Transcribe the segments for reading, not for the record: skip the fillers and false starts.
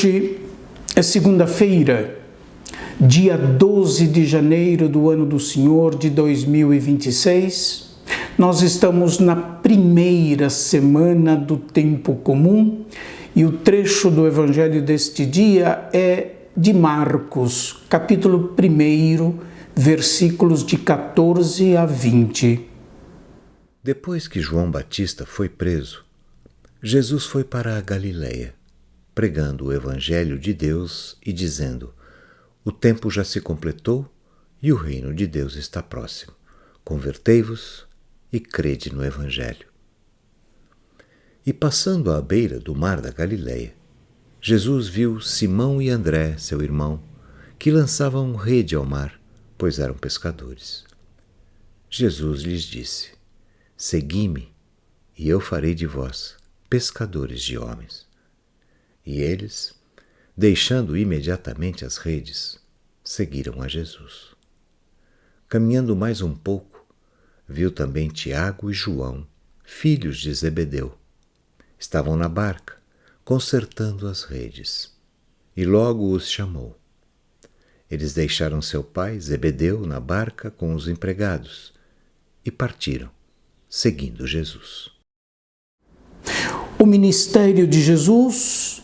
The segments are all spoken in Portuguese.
Hoje é segunda-feira, dia 12 de janeiro do ano do Senhor de 2026. Nós estamos na primeira semana do tempo comum e o trecho do evangelho deste dia é de Marcos, capítulo 1, versículos de 14 a 20. Depois que João Batista foi preso, Jesus foi para a Galileia, pregando o evangelho de Deus e dizendo: o tempo já se completou e o reino de Deus está próximo. Convertei-vos e crede no evangelho. E passando à beira do mar da Galileia, Jesus viu Simão e André, seu irmão, que lançavam rede ao mar, pois eram pescadores. Jesus lhes disse: segui-me, e eu farei de vós pescadores de homens. E eles, deixando imediatamente as redes, seguiram a Jesus. Caminhando mais um pouco, viu também Tiago e João, filhos de Zebedeu. Estavam na barca, consertando as redes, e logo os chamou. Eles deixaram seu pai, Zebedeu, na barca com os empregados e partiram, seguindo Jesus. O ministério de Jesus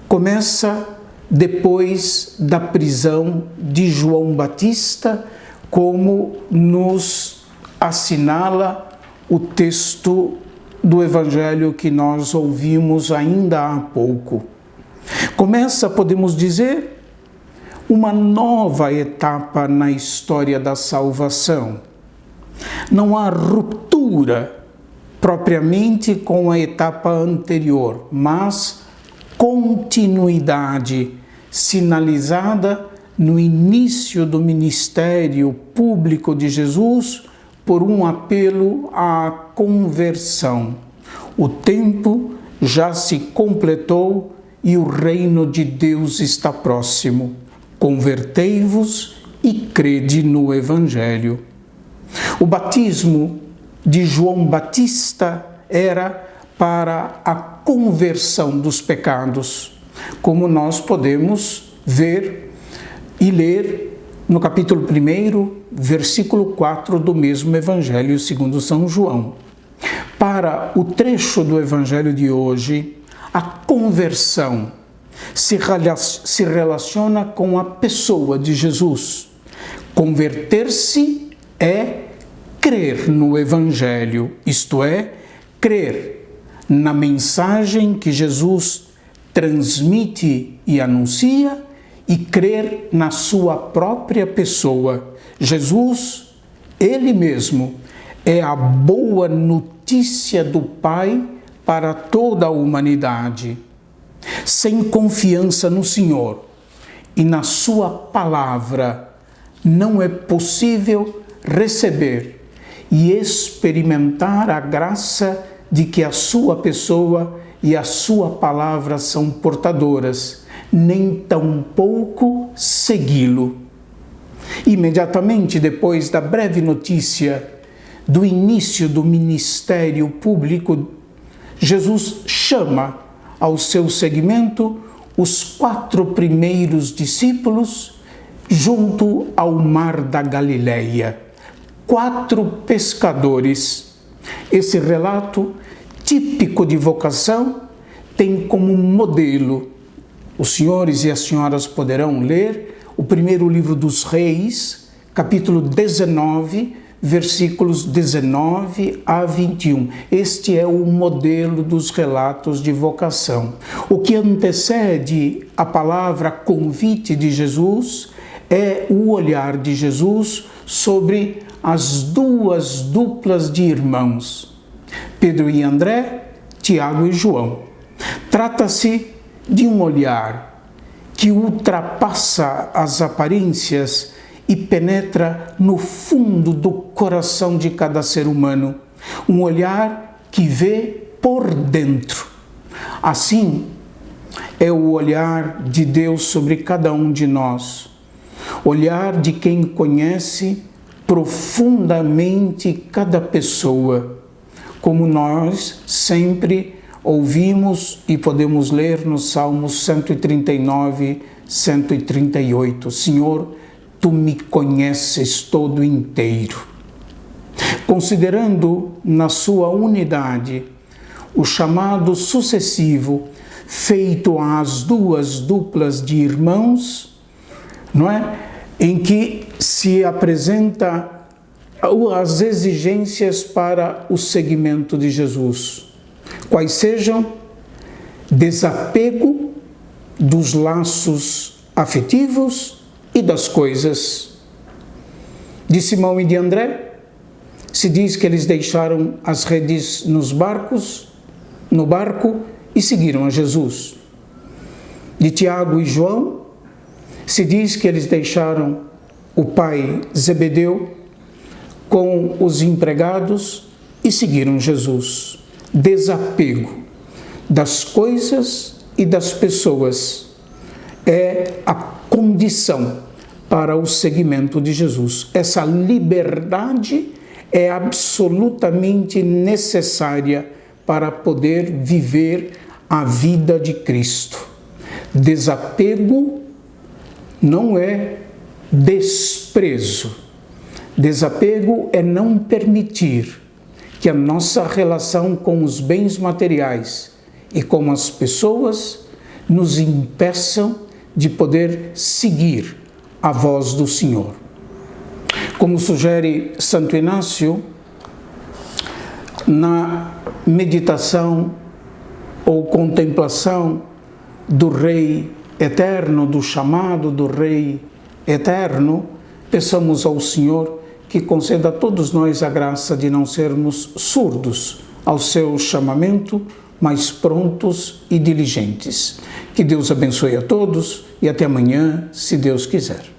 começa depois da prisão de João Batista, como nos assinala o texto do evangelho que nós ouvimos ainda há pouco. Começa, podemos dizer, uma nova etapa na história da salvação. Não há ruptura propriamente com a etapa anterior, mas continuidade sinalizada no início do ministério público de Jesus por um apelo à conversão. O tempo já se completou e o reino de Deus está próximo. Convertei-vos e crede no Evangelho. O batismo de João Batista era para a conversão dos pecados, como nós podemos ver e ler no capítulo 1, versículo 4 do mesmo Evangelho segundo São João. Para o trecho do Evangelho de hoje, a conversão se relaciona com a pessoa de Jesus. Converter-se é crer no Evangelho, isto é, crer na mensagem que Jesus transmite e anuncia e crer na sua própria pessoa. Jesus, Ele mesmo, é a boa notícia do Pai para toda a humanidade. Sem confiança no Senhor e na sua palavra, não é possível receber e experimentar a graça de que a sua pessoa e a sua palavra são portadoras, nem tampouco segui-lo. Imediatamente depois da breve notícia do início do ministério público, Jesus chama ao seu seguimento os 4 primeiros discípulos junto ao mar da Galileia. 4 pescadores. Esse relato típico de vocação tem como modelo, os senhores e as senhoras poderão ler o primeiro livro dos Reis, capítulo 19, versículos 19 a 21. Este é o modelo dos relatos de vocação. O que antecede a palavra convite de Jesus é o olhar de Jesus sobre as 2 duplas de irmãos, Pedro e André, Tiago e João. Trata-se de um olhar que ultrapassa as aparências e penetra no fundo do coração de cada ser humano. Um olhar que vê por dentro. Assim, é o olhar de Deus sobre cada um de nós. Olhar de quem conhece profundamente cada pessoa, como nós sempre ouvimos e podemos ler nos Salmos 139, 138. Senhor, Tu me conheces todo inteiro. Considerando na sua unidade o chamado sucessivo feito às duas duplas de irmãos, não é? Em que se apresenta as exigências para o seguimento de Jesus, quais sejam desapego dos laços afetivos e das coisas. De Simão e de André, se diz que eles deixaram as redes no barco e seguiram a Jesus. De Tiago e João, se diz que eles deixaram o pai Zebedeu com os empregados e seguiram Jesus. Desapego das coisas e das pessoas é a condição para o seguimento de Jesus. Essa liberdade é absolutamente necessária para poder viver a vida de Cristo. Desapego não é desprezo. Desapego é não permitir que a nossa relação com os bens materiais e com as pessoas nos impeçam de poder seguir a voz do Senhor. Como sugere Santo Inácio, na meditação ou contemplação do Rei Eterno, do chamado do Rei Eterno, peçamos ao Senhor que conceda a todos nós a graça de não sermos surdos ao seu chamamento, mas prontos e diligentes. Que Deus abençoe a todos e até amanhã, se Deus quiser.